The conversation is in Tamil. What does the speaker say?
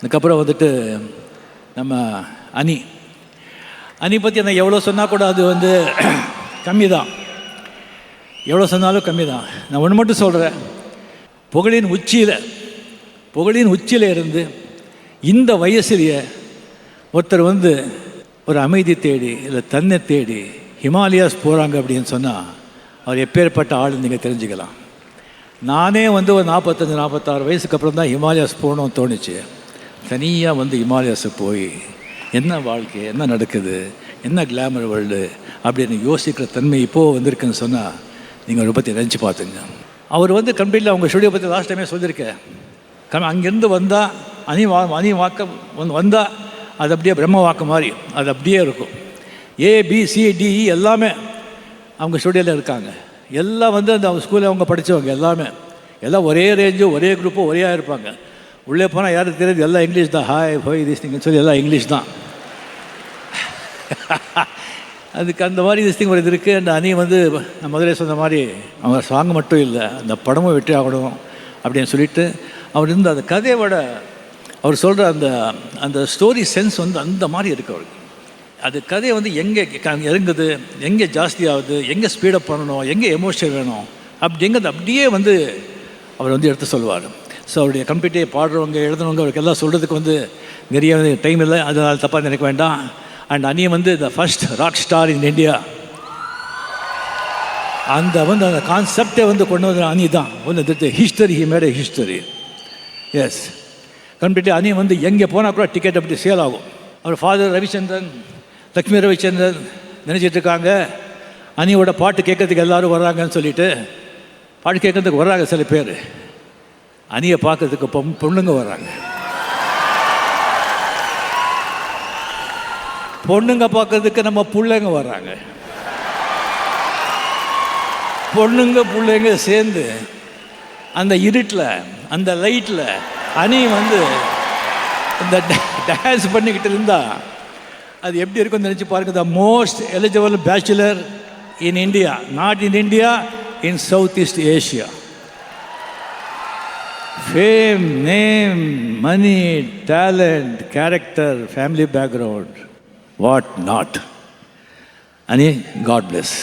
அதுக்கப்புறம் வந்துட்டு நம்ம அனி பற்றி நான் எவ்வளோ சொன்னால் கூட அது வந்து கம்மி தான், எவ்வளோ சொன்னாலும் கம்மி தான். நான் ஒன்று மட்டும் சொல்கிறேன், புகழின் உச்சியில் இருந்து இந்த வயசுலேயே ஒருத்தர் வந்து ஒரு அமைதி தேடி இல்லை தன்னை தேடி ஹிமாலயாஸ் போகிறாங்க அப்படின்னு சொன்னால் அவர் எப்பேற்பட்ட ஆள் நீங்கள் தெரிஞ்சுக்கலாம். நானே வந்து ஒரு 45-46 வயசுக்கு அப்புறம் தான் ஹிமாலயாஸ் போகணும்னு தோணுச்சு. தனியாக வந்து ஹிமாலயாஸுக்கு போய் என்ன வாழ்க்கை, என்ன நடக்குது, என்ன கிளாமர் வேர்ல்டு அப்படின்னு யோசிக்கிற தன்மை இப்போது வந்திருக்குன்னு சொன்னால் நீங்கள் அவரை பற்றி நினச்சி பார்த்துங்க. அவர் வந்து கம்ப்ளீட்டில் அவங்க ஸ்டுடியோ பற்றி லாஸ்ட் டைமே சொல்லியிருக்கேன். அங்கேருந்து வந்தால் அணி வாக்க வந்தால் அது அப்படியே பிரம்ம வாக்கு மாதிரி அது அப்படியே இருக்கும். ABCDE எல்லாமே அவங்க ஸ்டுடியோவில் இருக்காங்க. எல்லாம் வந்து அந்த அவங்க ஸ்கூலில் அவங்க படித்தவங்க எல்லாம் ஒரே ரேஞ்சு, ஒரே குரூப்பு, ஒரே இருப்பாங்க. உள்ளே போனால் யாருக்கு தெரியுது, எல்லாம் இங்கிலீஷ் தான். ஹாய் ஹோய் திஸ் திங்னு சொல்லி எல்லாம் இங்கிலீஷ் தான். அதுக்கு அந்த மாதிரி திஸ் திங் ஒரு இது இருக்குது. அந்த அணி வந்து நான் முதலே சொன்ன மாதிரி அவங்க சாங் மட்டும் இல்லை, அந்த படமும் வெற்றி ஆகணும் அப்படின்னு சொல்லிட்டு அவர் இருந்து அந்த கதையோட அவர் சொல்கிற அந்த ஸ்டோரி சென்ஸ் வந்து அந்த மாதிரி இருக்குது அவருக்கு. அது கதையை வந்து எங்கே இறங்குது, எங்கே ஜாஸ்தி ஆகுது, எங்கே ஸ்பீடப் பண்ணணும், எங்கே எமோஷன் வேணும் அப்படிங்கிறது அப்படியே வந்து அவர் வந்து எடுத்து சொல்லுவார். ஸோ அவருடைய கம்ப்ளீட்டே பாடுறவங்க எழுதுனவங்க அவருக்கு எல்லாம் சொல்கிறதுக்கு வந்து நிறைய டைம் இல்லை, அதனால் தப்பாக நினைக்க வேண்டாம். அண்ட் அனி வந்து the first rock star in India. அந்த கான்செப்டை வந்து கொண்டு வந்த அனி தான் ஒன்று history. He made a history. Yes, கம்ப்ளீட்டாக அனி வந்து எங்கே போனால் கூட டிக்கெட் அப்படி சேல் ஆகும். அவர் ஃபாதர் ரவிச்சந்திரன், லக்ஷ்மி ரவிச்சந்திரன் நினச்சிட்ருக்காங்க அனியோட பாட்டு கேட்கறதுக்கு எல்லோரும் வர்றாங்கன்னு சொல்லிட்டு. பாட்டு கேட்கறதுக்கு வர்றாங்க சில பேர், அனியை பார்க்கறதுக்கு பொண்ணுங்க வர்றாங்க. பொண்ணுங்க பார்க்கறதுக்கு நம்ம பிள்ளைங்க வர்றாங்க. பொண்ணுங்க பிள்ளைங்க சேர்ந்து அந்த இருட்டில் அந்த லைட்டில் அனி வந்து இந்த டான்ஸ் பண்ணிக்கிட்டு இருந்தால் அது எப்படி இருக்குன்னு நினச்சி பாருங்க. The most eligible bachelor in India, not in India, in South East Asia. Fame, name, money, talent, character, family background, what not. Ani, God plus.